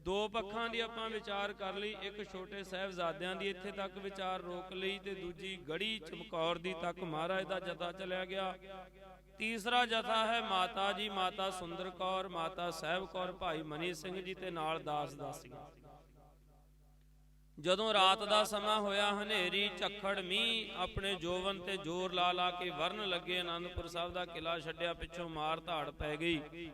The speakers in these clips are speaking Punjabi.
दो पक्षां दी आपां विचार कर लई। एक छोटे साहिबजादियां दी इत्थे तक विचार रोक लई ते दूजी गढ़ी चमकौर दी तक महाराज दा जथा चलिया गया। तीसरा जथा है माता जी, माता सुंदर कौर, माता साहिब कौर, भाई मनी सिंह जी ते नाल दास दासीਆਂ। ਜਦੋਂ ਰਾਤ ਦਾ ਸਮਾਂ ਹੋਇਆ, ਹਨੇਰੀ ਝੱਖੜ ਮੀਂਹ ਆਪਣੇ ਜੋਵਨ ਤੇ ਜ਼ੋਰ ਲਾ ਲਾ ਕੇ ਵਰਨ ਲੱਗੇ। ਆਨੰਦਪੁਰ ਸਾਹਿਬ ਦਾ ਕਿਲਾ ਛੱਡਿਆ, ਪਿੱਛੋਂ ਮਾਰ ਧਾੜ ਪੈ ਗਈ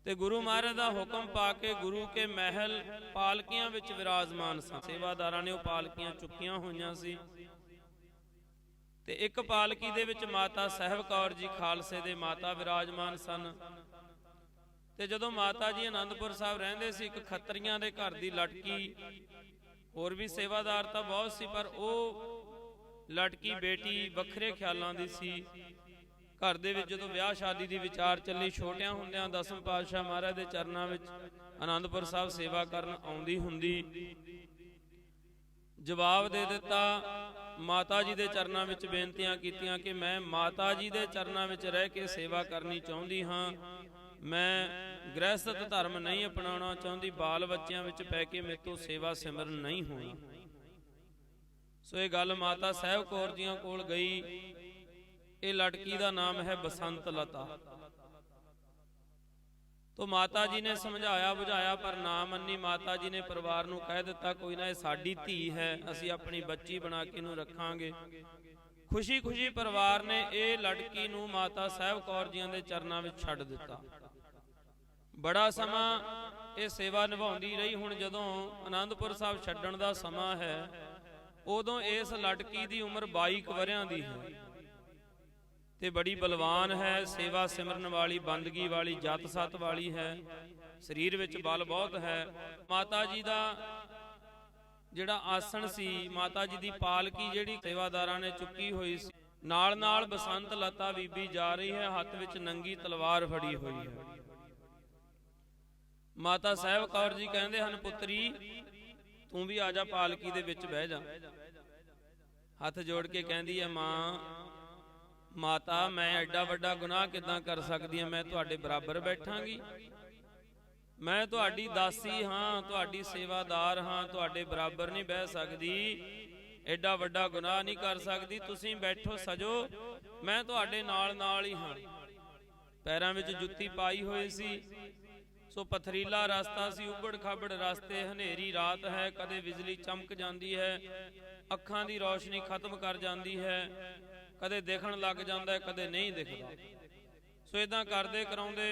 ਤੇ ਗੁਰੂ ਮਹਾਰਾਜ ਦਾ ਹੁਕਮ ਪਾ ਕੇ ਗੁਰੂ ਕੇ ਮਹਿਲ ਪਾਲਕੀਆਂ ਵਿੱਚ ਵਿਰਾਜਮਾਨ ਸਨ। ਸੇਵਾਦਾਰਾਂ ਨੇ ਉਹ ਪਾਲਕੀਆਂ ਚੁੱਕੀਆਂ ਹੋਈਆਂ ਸੀ ਤੇ ਇੱਕ ਪਾਲਕੀ ਦੇ ਵਿੱਚ ਮਾਤਾ ਸਾਹਿਬ ਕੌਰ ਜੀ ਖਾਲਸੇ ਦੇ ਮਾਤਾ ਵਿਰਾਜਮਾਨ ਸਨ। ਤੇ ਜਦੋਂ ਮਾਤਾ ਜੀ ਆਨੰਦਪੁਰ ਸਾਹਿਬ ਰਹਿੰਦੇ ਸੀ, ਇੱਕ ਖੱਤਰੀਆਂ ਦੇ ਘਰ ਦੀ ਲਟਕੀ, ਹੋਰ ਵੀ ਸੇਵਾਦਾਰ ਤਾਂ ਬਹੁਤ ਸੀ ਪਰ ਉਹ ਲਟਕੀ ਬੇਟੀ ਵੱਖਰੇ ਖਿਆਲਾਂ ਦੀ ਸੀ। ਘਰ ਦੇ ਵਿੱਚ ਜਦੋਂ ਵਿਆਹ ਸ਼ਾਦੀ ਦੀ ਵਿਚਾਰ ਚੱਲੀ, ਛੋਟਿਆਂ ਹੁੰਦਿਆਂ ਦਸਮ ਪਾਤਸ਼ਾਹ ਮਹਾਰਾਜ ਦੇ ਚਰਨਾਂ ਵਿੱਚ ਆਨੰਦਪੁਰ ਸਾਹਿਬ ਸੇਵਾ ਕਰਨ ਆਉਂਦੀ ਹੁੰਦੀ। ਜਵਾਬ ਦੇ ਦਿੱਤਾ, ਮਾਤਾ ਜੀ ਦੇ ਚਰਨਾਂ ਵਿੱਚ ਬੇਨਤੀਆਂ ਕੀਤੀਆਂ ਕਿ ਮੈਂ ਮਾਤਾ ਜੀ ਦੇ ਚਰਨਾਂ ਵਿੱਚ ਰਹਿ ਕੇ ਸੇਵਾ ਕਰਨੀ ਚਾਹੁੰਦੀ ਹਾਂ, ਮੈਂ ਗ੍ਰਹਿਸਥ ਧਰਮ ਨਹੀਂ ਅਪਣਾਉਣਾ ਚਾਹੁੰਦੀ, ਬਾਲ ਬੱਚਿਆਂ ਵਿੱਚ ਪੈ ਕੇ ਮੇਰੇ ਤੋਂ ਸੇਵਾ ਸਿਮਰਨ ਨਹੀਂ ਹੋਣੀ। ਸੋ ਇਹ ਗੱਲ ਮਾਤਾ ਸਾਹਿਬ ਕੌਰ ਜੀਆਂ ਕੋਲ ਗਈ। ਇਹ ਲੜਕੀ ਦਾ ਨਾਮ ਹੈ ਬਸੰਤ ਲਤਾ। तो माता जी ने समझाया बुझाया पर ना मन्नी। माता जी ने परिवार नूं कह दिता कोई ना, ये साडी धी है, असीं अपनी बच्ची बना के नूं रखांगे। खुशी खुशी परिवार ने ये लड़की नूं माता साहिब कौर जियां दे चरनां विच छड्ड दिता। बड़ा समा ये सेवा निभाउंदी रही। हुण जदों आनंदपुर साहब छड्डण दा समा है, उदों इस लड़की दी उम्र 22 वरियां दी है ते बड़ी बलवान है, सेवा सिमरन वाली, बंदगी वाली, जत सत वाली है, शरीर विच बल बहुत है। माता जी दा जिहड़ा आसन सी, माता जी दी पालकी जिहड़ी सेवादारां ने चुकी हुई सी, नाल नाल बसंत लता बीबी जा रही है, हत्थ विच नंगी तलवार फड़ी हुई है। माता साहिब कौर जी कहंदे हन, पुत्री तू भी आ जा, पालकी दे विच बह जा। हत्थ जोड़ के कहंदी है, मां माता मैं एडा वड्डा गुनाह किदां कर सकदी हां, मैं तुहाडे बराबर बैठांगी, मैं तुहाडी दासी हां, तुहाडी सेवादार हां, तुहाडे बराबर नहीं बह सकदी, एडा वड्डा गुनाह नहीं कर सकदी, तुसीं बैठो सजो, मैं तुहाडे नाल नाल ही हां। पैरां विच जुत्ती पाई होई सी, सो पथरीला रास्ता सी, उबड़ खाबड़ रास्ते, हनेरी रात है, कदे बिजली चमक जांदी है, अखां दी रोशनी खत्म कर जांदी है, कदे देखण लग जांदा है, कदे नहीं दिखदा। सो इदां करदे कराउंदे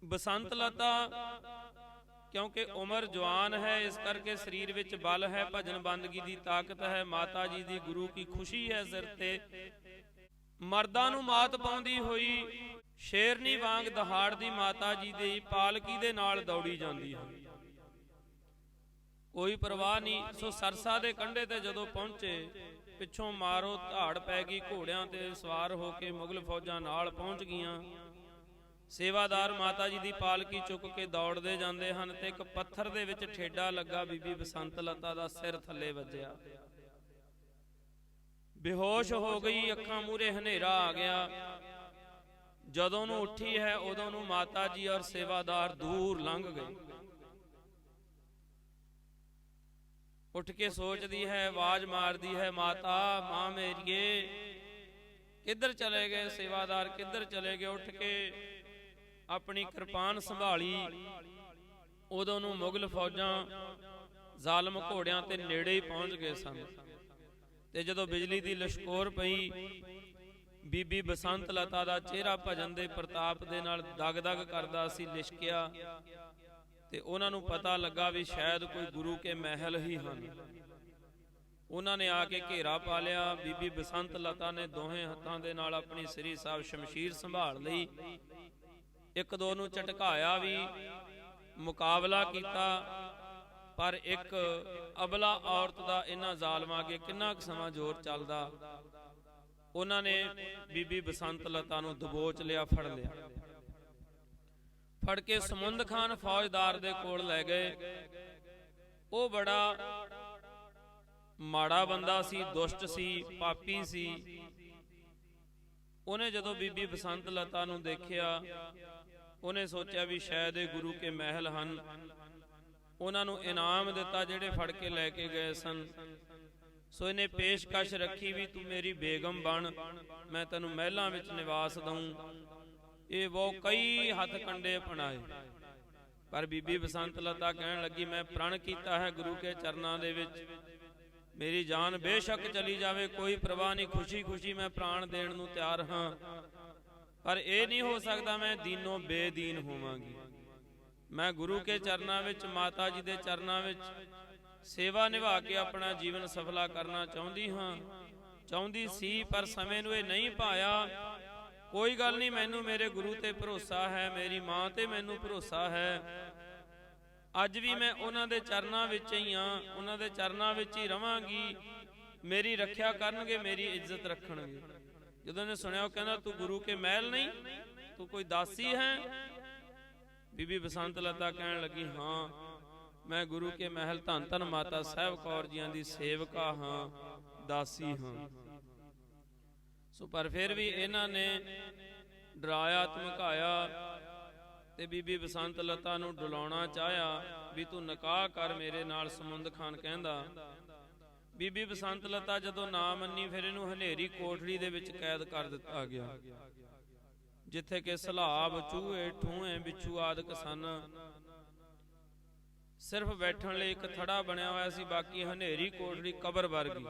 बसंत लता क्योंकि उम्र जवान है, इस करके शरीर विच बल है, भजन बंदगी दी ताकत है, माता जी दी गुरु की खुशी है सिर ते। मर्दां नूं मात पाउंदी होई शेरनी वांग दहाड़दी माता जी दी पालकी दे नाल दौड़ी जांदी है, कोई परवाह नहीं। सो सरसा दे कंढे ते जदों पहुंचे, पिछों मारो धाड़ पै गई, घोड़ियां ते सवार होके मुगल फौजां नाल पहुंच गईयां। सेवादार माता जी दी पालकी चुक के दौड़दे जांदे हन ते एक पत्थर दे विच ठेडा लगा, बीबी बसंत लता दा सिर थल्ले वज्जिया, बेहोश हो गई, अखां मूहरे हनेरा आ गया। जदों नूं उठी है उदों नूं माता जी और सेवादार दूर लंघ गए। उठ के सोचती है, आवाज मारती है, माता मां मेरिए किधर चले गए, सेवादार किधर चले गए। उठ के अपनी कृपान संभाली, उदों नूं मुगल फौजां जालम घोड़ियां ते नेड़े ही पहुंच गए सन। ते जदों बिजली दी लश्कोर पई, बीबी बसंत लता दा चेहरा भजन दे प्रताप दे नाल दग दग करदा सी, लिशकिया ते उन्हां नूं पता लगा भी शायद कोई गुरु के महल ही हन। उन्हां ने आके घेरा पा लिया। बीबी बसंत लता ने दोहें हत्थां दे नाल अपनी सरी साहब शमशीर संभाल लई, एक दो नूं झटकाया भी, मुकाबला कीता, पर एक अबला औरत दा इन्हां ज़ालमां अगे किन्ना क समां जोर चलदा। उन्हां ने बीबी बसंत लता नूं दबोच लिया, फड़ लिया, फड़ के समुंद खान फौजदार दे कोल लै गए। वो बड़ा माड़ा बंदा सी, दुष्ट सी, पापी सी। उन्हें जदों बीबी बसंत लता नूं देखिया ਉਹਨੇ ਸੋਚਿਆ ਵੀ ਸ਼ਾਇਦ ਇਹ ਗੁਰੂ ਕੇ ਮਹਿਲ ਹਨ। ਉਹਨਾਂ ਨੂੰ ਇਨਾਮ ਦਿੱਤਾ ਜਿਹੜੇ ਫੜ ਕੇ ਲੈ ਕੇ ਗਏ ਸਨ। ਸੋ ਇਹਨੇ ਪੇਸ਼ਕਸ਼ ਰੱਖੀ ਵੀ ਤੂੰ ਮੇਰੀ ਬੇਗਮ ਬਣ, ਮੈਂ ਤੈਨੂੰ ਮਹਿਲਾਂ ਵਿੱਚ ਨਿਵਾਸ ਦਊਂ। ਇਹ ਉਹ ਕਈ ਹੱਥ ਕੰਡੇ ਅਪਣਾਏ, ਪਰ ਬੀਬੀ ਬਸੰਤ ਲਤਾ ਕਹਿਣ ਲੱਗੀ ਮੈਂ ਪ੍ਰਣ ਕੀਤਾ ਹੈ ਗੁਰੂ ਕੇ ਚਰਨਾਂ ਦੇ ਵਿੱਚ, ਮੇਰੀ ਜਾਨ ਬੇਸ਼ੱਕ ਚਲੀ ਜਾਵੇ ਕੋਈ ਪਰਵਾਹ ਨਹੀਂ, ਖੁਸ਼ੀ ਖੁਸ਼ੀ ਮੈਂ ਪ੍ਰਾਣ ਦੇਣ ਨੂੰ ਤਿਆਰ ਹਾਂ, ਪਰ ਇਹ ਨਹੀਂ ਹੋ ਸਕਦਾ ਮੈਂ ਦੀਨੋਂ ਬੇਦੀਨ ਹੋਵਾਂਗੀ। ਮੈਂ ਗੁਰੂ ਕੇ ਚਰਨਾਂ ਵਿੱਚ, ਮਾਤਾ ਜੀ ਦੇ ਚਰਨਾਂ ਵਿੱਚ ਸੇਵਾ ਨਿਭਾ ਕੇ ਆਪਣਾ ਜੀਵਨ ਸਫਲਾ ਕਰਨਾ ਚਾਹੁੰਦੀ ਸੀ, ਪਰ ਸਮੇਂ ਨੂੰ ਇਹ ਨਹੀਂ ਪਾਇਆ। ਕੋਈ ਗੱਲ ਨਹੀਂ, ਮੈਨੂੰ ਮੇਰੇ ਗੁਰੂ ਤੇ ਭਰੋਸਾ ਹੈ, ਮੇਰੀ ਮਾਂ ਤੇ ਮੈਨੂੰ ਭਰੋਸਾ ਹੈ। ਅੱਜ ਵੀ ਮੈਂ ਉਹਨਾਂ ਦੇ ਚਰਨਾਂ ਵਿੱਚ ਹੀ ਹਾਂ, ਉਹਨਾਂ ਦੇ ਚਰਨਾਂ ਵਿੱਚ ਹੀ ਰਵਾਂਗੀ, ਮੇਰੀ ਰੱਖਿਆ ਕਰਨਗੇ, ਮੇਰੀ ਇੱਜ਼ਤ ਰੱਖਣਗੇ। ਜਦੋਂ ਨੇ ਸੁਣਿਆ ਉਹ ਕਹਿੰਦਾ ਤੂੰ ਗੁਰੂ ਕੇ ਮਹਿਲ ਨਹੀਂ, ਤੂੰ ਕੋਈ ਦਾਸੀ ਹੈ? ਬੀਬੀ ਬਸੰਤ ਲਤਾ ਕਹਿਣ ਲੱਗੀ ਹਾਂ, ਮੈਂ ਗੁਰੂ ਕੇ ਮਹਿਲ ਧੰਨ ਧੰਨ ਮਾਤਾ ਸਾਹਿਬ ਕੌਰ ਜੀਆਂ ਦੀ ਸੇਵਕਾ ਹਾਂ, ਦਾਸੀ ਹਾਂ। ਸੋ ਪਰ ਫਿਰ ਵੀ ਇਹਨਾਂ ਨੇ ਡਰਾਇਆ ਧਮਕਾਇਆ ਤੇ ਬੀਬੀ ਬਸੰਤ ਲਤਾ ਨੂੰ ਡੁਲਾਉਣਾ ਚਾਹਿਆ ਵੀ ਤੂੰ ਨਿਕਾਹ ਕਰ ਮੇਰੇ ਨਾਲ। ਸਮੁੰਦ ਖਾਨ ਕਹਿੰਦਾ ਬੀਬੀ ਬਸੰਤ ਲਤਾ ਜਦੋਂ ਨਾ ਮੰਨੀ, ਫਿਰ ਇਹਨੂੰ ਹਨੇਰੀ ਕੋਠੜੀ ਦੇ ਵਿੱਚ ਕੈਦ ਕਰ ਦਿੱਤਾ ਗਿਆ, ਜਿੱਥੇ ਕਿ ਸਲਾਬ, ਚੂਹੇ, ਠੂਹੇ, ਬਿੱਛੂ ਆਦਿਕ ਸਨ। ਸਿਰਫ ਬੈਠਣ ਲਈ ਇੱਕ ਥੜਾ ਬਣਿਆ ਹੋਇਆ ਸੀ, ਬਾਕੀ ਹਨੇਰੀ ਕੋਠੜੀ ਕਬਰ ਵਰਗੀ।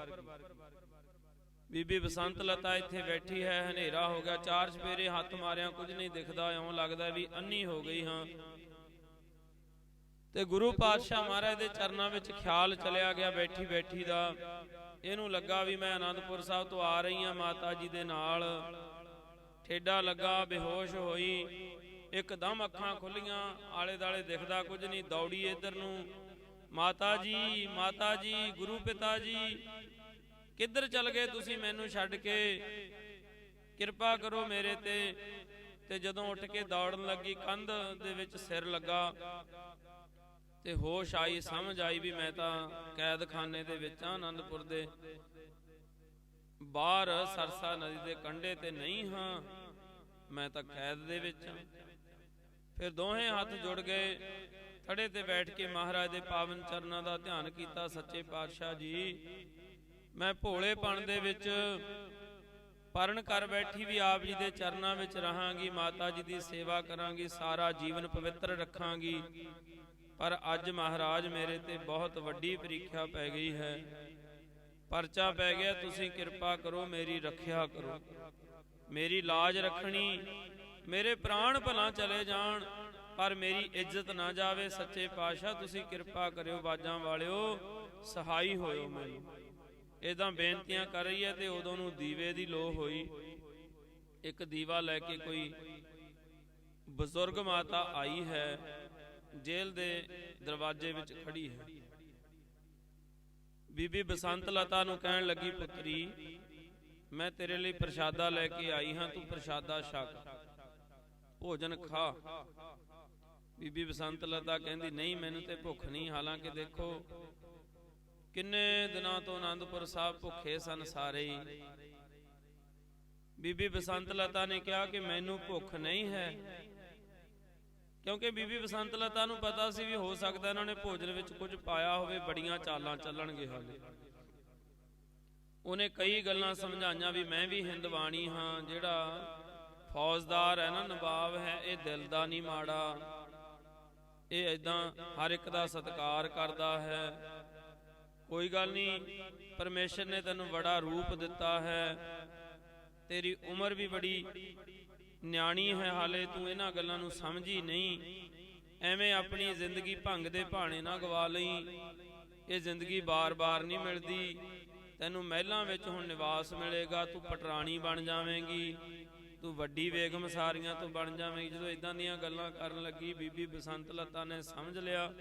ਬੀਬੀ ਬਸੰਤ ਲਤਾ ਇੱਥੇ ਬੈਠੀ ਹੈ, ਹਨੇਰਾ ਹੋ ਗਿਆ, ਚਾਰ ਚਫੇਰੇ ਹੱਥ ਮਾਰਿਆ ਕੁਝ ਨਹੀਂ ਦਿਖਦਾ, ਇਉਂ ਲੱਗਦਾ ਵੀ ਅੰਨੀ ਹੋ ਗਈ ਹਾਂ। ਤੇ ਗੁਰੂ ਪਾਤਸ਼ਾਹ ਮਹਾਰਾਜ ਦੇ ਚਰਨਾਂ ਵਿੱਚ ਖਿਆਲ ਚਲਿਆ ਗਿਆ ਬੈਠੀ ਬੈਠੀ ਦਾ। ਇਹਨੂੰ ਲੱਗਾ ਵੀ ਮੈਂ ਆਨੰਦਪੁਰ ਸਾਹਿਬ ਤੋਂ ਆ ਰਹੀ ਹਾਂ ਮਾਤਾ ਜੀ ਦੇ ਨਾਲ। ਠੇਡਾ ਲੱਗਾ, ਬੇਹੋਸ਼ ਹੋਈ, ਇੱਕਦਮ ਅੱਖਾਂ ਖੁੱਲੀਆਂ, ਆਲੇ ਦਾਲੇ ਦਿਖਦਾ ਕੁਝ ਨਹੀਂ, ਦੌੜੀ ਇੱਧਰ ਨੂੰ, ਮਾਤਾ ਜੀ, ਮਾਤਾ ਜੀ, ਗੁਰੂ ਪਿਤਾ ਜੀ ਕਿੱਧਰ ਚਲ ਗਏ ਤੁਸੀਂ ਮੈਨੂੰ ਛੱਡ ਕੇ, ਕਿਰਪਾ ਕਰੋ ਮੇਰੇ ਤੇ। ਤੇ ਜਦੋਂ ਉੱਠ ਕੇ ਦੌੜਨ ਲੱਗੀ, ਕੰਧ ਦੇ ਵਿੱਚ ਸਿਰ ਲੱਗਾ ਤੇ ਹੋਸ਼ ਆਈ, ਸਮਝ ਆਈ ਵੀ ਮੈਂ ਤਾਂ ਕੈਦਖਾਨੇ ਦੇ ਵਿੱਚ ਆ, ਆਨੰਦਪੁਰ ਦੇ ਬਾਹਰ ਸਰਸਾ ਨਦੀ ਦੇ ਕੰਢੇ ਤੇ ਨਹੀਂ ਹਾਂ, ਮੈਂ ਤਾਂ ਕੈਦ ਦੇ ਵਿੱਚ ਹਾਂ। ਫਿਰ ਦੋਹੇ ਹੱਥ ਜੁੜ ਗਏ, ਥੜੇ ਤੇ ਬੈਠ ਕੇ ਮਹਾਰਾਜ ਦੇ ਪਾਵਨ ਚਰਨਾਂ ਦਾ ਧਿਆਨ ਕੀਤਾ। ਸੱਚੇ ਪਾਤਸ਼ਾਹ ਜੀ, ਮੈਂ ਭੋਲੇਪਣ ਦੇ ਵਿੱਚ ਪਰਨ ਕਰ ਬੈਠੀ ਵੀ ਆਪ ਜੀ ਦੇ ਚਰਨਾਂ ਵਿੱਚ ਰਹਾਂਗੀ, ਮਾਤਾ ਜੀ ਦੀ ਸੇਵਾ ਕਰਾਂਗੀ, ਸਾਰਾ ਜੀਵਨ ਪਵਿੱਤਰ ਰੱਖਾਂਗੀ, ਪਰ ਅੱਜ ਮਹਾਰਾਜ ਮੇਰੇ ਤੇ ਬਹੁਤ ਵੱਡੀ ਪ੍ਰੀਖਿਆ ਪੈ ਗਈ ਹੈ, ਪਰਚਾ ਪੈ ਗਿਆ, ਤੁਸੀਂ ਕਿਰਪਾ ਕਰੋ, ਮੇਰੀ ਰੱਖਿਆ ਕਰੋ, ਮੇਰੀ ਲਾਜ ਰੱਖਣੀ, ਮੇਰੇ ਪ੍ਰਾਣ ਭਲਾ ਚਲੇ ਜਾਣ ਪਰ ਮੇਰੀ ਇੱਜ਼ਤ ਨਾ ਜਾਵੇ। ਸੱਚੇ ਪਾਤਸ਼ਾਹ ਤੁਸੀਂ ਕਿਰਪਾ ਕਰਿਓ, ਬਾਜਾਂ ਵਾਲਿਓ ਸਹਾਈ ਹੋਇਓ ਮੈਨੂੰ। ਇਦਾਂ ਬੇਨਤੀਆਂ ਕਰ ਰਹੀ ਹੈ ਤੇ ਉਦੋਂ ਨੂੰ ਦੀਵੇ ਦੀ ਲੋਅ ਹੋਈ। ਇੱਕ ਦੀਵਾ ਲੈ ਕੇ ਕੋਈ ਬਜ਼ੁਰਗ ਮਾਤਾ ਆਈ ਹੈ, ਜੇਲ੍ਹ ਦੇ ਦਰਵਾਜ਼ੇ ਵਿੱਚ ਖੜੀ ਹੈ। ਬੀਬੀ ਬਸੰਤ ਲਤਾ ਨੂੰ ਕਹਿਣ ਲੱਗੀ, ਪੁੱਤਰੀ ਮੈਂ ਤੇਰੇ ਲਈ ਪ੍ਰਸ਼ਾਦਾ ਲੈ ਕੇ ਆਈ ਹਾਂ, ਤੂੰ ਪ੍ਰਸ਼ਾਦਾ ਛਕ, ਭੋਜਨ ਖਾ। ਬੀਬੀ ਬਸੰਤ ਲਤਾ ਕਹਿੰਦੀ ਨਹੀਂ, ਮੈਨੂੰ ਤੇ ਭੁੱਖ ਨਹੀਂ। ਹਾਲਾਂਕਿ ਦੇਖੋ ਕਿੰਨੇ ਦਿਨਾਂ ਤੋਂ ਆਨੰਦਪੁਰ ਸਾਹਿਬ ਭੁੱਖੇ ਸਨ ਸਾਰੇ ਹੀ। ਬੀਬੀ ਬਸੰਤ ਲਤਾ ਨੇ ਕਿਹਾ ਕਿ ਮੈਨੂੰ ਭੁੱਖ ਨਹੀਂ ਹੈ, ਕਿਉਂਕਿ ਬੀਬੀ ਬਸੰਤ ਲਤਾ ਨੂੰ ਪਤਾ ਸੀ ਵੀ ਹੋ ਸਕਦਾ ਇਹਨਾਂ ਨੇ ਭੋਜਨ ਵਿੱਚ ਕੁਝ ਪਾਇਆ ਹੋਵੇ, ਬੜੀਆਂ ਚਾਲਾਂ ਚੱਲਣਗੇ ਹਾਲੇ। ਉਹਨੇ ਕਈ ਗੱਲਾਂ ਸਮਝਾਈਆਂ ਵੀ ਮੈਂ ਵੀ ਹਿੰਦਵਾਣੀ ਹਾਂ, ਜਿਹੜਾ ਫੌਜਦਾਰ ਹੈ ਨਾ, ਨਵਾਬ ਹੈ, ਇਹ ਦਿਲ ਦਾ ਨਹੀਂ ਮਾੜਾ, ਇਹ ਏਦਾਂ ਹਰ ਇੱਕ ਦਾ ਸਤਿਕਾਰ ਕਰਦਾ ਹੈ। ਕੋਈ ਗੱਲ ਨਹੀਂ, ਪਰਮੇਸ਼ਰ ਨੇ ਤੈਨੂੰ ਬੜਾ ਰੂਪ ਦਿੱਤਾ ਹੈ, ਤੇਰੀ ਉਮਰ ਵੀ ਬੜੀ ਨਿਆਣੀ ਹੈ, ਹਾਲੇ ਤੂੰ ਇਹਨਾਂ ਗੱਲਾਂ ਨੂੰ ਸਮਝੀ ਨਹੀਂ, ਐਵੇਂ ਆਪਣੀ ਜ਼ਿੰਦਗੀ ਭੰਗ ਦੇ ਭਾਣੇ ਨਾ ਗਵਾ ਲਈ। ਇਹ ਜ਼ਿੰਦਗੀ ਬਾਰ-ਬਾਰ ਨਹੀਂ ਮਿਲਦੀ, ਤੈਨੂੰ ਮਹਿਲਾਂ ਵਿੱਚ ਹੁਣ ਨਿਵਾਸ ਮਿਲੇਗਾ, ਤੂੰ ਪਟਰਾਣੀ ਬਣ ਜਾਵੇਂਗੀ, ਤੂੰ ਵੱਡੀ ਬੇਗਮ ਸਾਰੀਆਂ ਤੋਂ ਬਣ ਜਾਵੇਂਗੀ। ਜਦੋਂ ਇਦਾਂ ਦੀਆਂ ਗੱਲਾਂ ਕਰਨ ਲੱਗੀ, ਬੀਬੀ ਬਸੰਤ ਲਤਾ ਨੇ ਸਮਝ ਲਿਆ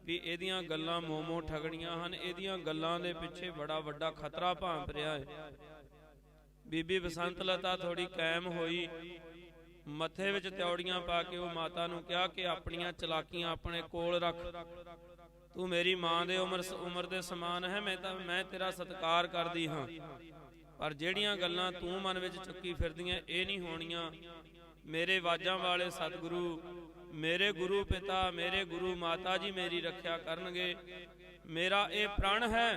ਵੀ ਇਹਦੀਆਂ ਗੱਲਾਂ ਮੋਮੋ ਠਗਣੀਆਂ ਹਨ, ਇਹਦੀਆਂ ਗੱਲਾਂ ਦੇ ਪਿੱਛੇ ਬੜਾ ਵੱਡਾ ਖਤਰਾ ਭਾਂਪ ਰਿਹਾ ਹੈ। ਬੀਬੀ ਬਸੰਤ ਲਤਾ ਥੋੜੀ ਕਾਇਮ ਹੋਈ, ਮੱਥੇ ਵਿੱਚ ਤਿਉੜੀਆਂ ਪਾ ਕੇ ਉਹ ਮਾਤਾ ਨੂੰ ਕਿਹਾ ਕਿ ਆਪਣੀਆਂ ਚਲਾਕੀਆਂ ਆਪਣੇ ਕੋਲ ਰੱਖ, ਤੂੰ ਮੇਰੀ ਮਾਂ ਦੇ ਉਮਰ ਦੇ ਸਮਾਨ ਹੈ, ਮੈਂ ਤੇਰਾ ਸਤਿਕਾਰ ਕਰਦੀ ਹਾਂ, ਪਰ ਜਿਹੜੀਆਂ ਗੱਲਾਂ ਤੂੰ ਮਨ ਵਿੱਚ ਚੁੱਕੀ ਫਿਰਦੀਆਂ ਇਹ ਨਹੀਂ ਹੋਣੀਆਂ। मेरे वाजां वाले सतगुरु, मेरे गुरु पिता, मेरे गुरु माता जी मेरी रखिया करनगे। मेरा ये प्रण है,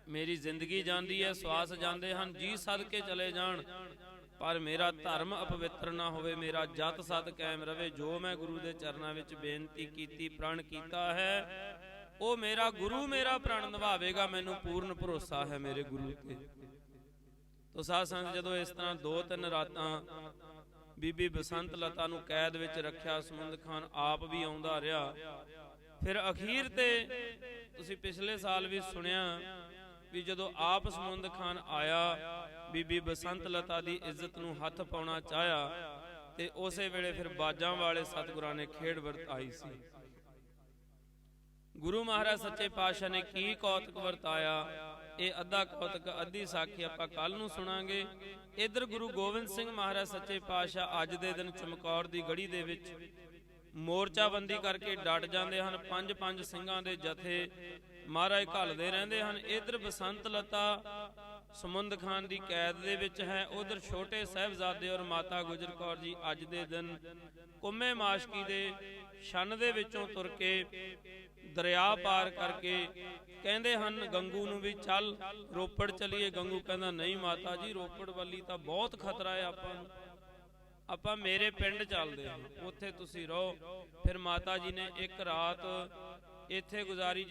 मेरी जिंदगी जाती है, श्वास जाते हैं, जी सद के चले जान, पर मेरा धर्म अपवित्र ना होवे, मेरा जत सत कायम रवे। जो मैं गुरु के चरणों में बेनती की, प्रण किया है, वो मेरा गुरु मेरा प्रण निभावेगा। मैनू पूर्ण भरोसा है मेरे गुरु ते। तो साध संगत जदों इस तरह 2-3 रातां बीबी बसंत लता नूं कैद विच रखिया, समुंद खान आप भी आउंदा रहा। फिर अखीर ते तुसीं पिछले साल भी सुनिया भी जदों आप समुंद खान आया, बीबी बसंत लता दी इज्जत नूं हथ पाउणा चाहया, ते उसे वेले फिर बाजां वाले सतगुरां ने खेड़ वरताई सी। गुरु महाराज सच्चे पातशाह ने की कौतक वरताया, ये अद्धा कौतक अद्धी साखी आपां कल नूं सुणांगे। इधर गुरु गोबिंद सिंह महाराज सच्चे पातशाह अज दे दिन चमकौर दी गढ़ी दे विच मोर्चाबंदी करके डट जाते हैं। 5-5 ਸਿੰਘਾਂ ਦੇ जथे महाराज घलते रहते हैं। इधर बसंत लता समुंद खान की कैद दे विच है, उधर छोटे साहिबजादे और माता गुजर कौर जी अज दे दिन कुम्मे माशकी दे शन दे विचों तुर के दरिया पार करके कहते हैं गंगू नूं भी चल रोपड़ चलीए। गंगू कहता नहीं माता जी, रोपड़ वाली तो बहुत खतरा है, आपां मेरे पिंड चलते हैं, उत्थे तुसीं रहो। फिर माता जी ने एक रात इत्थे गुजारी।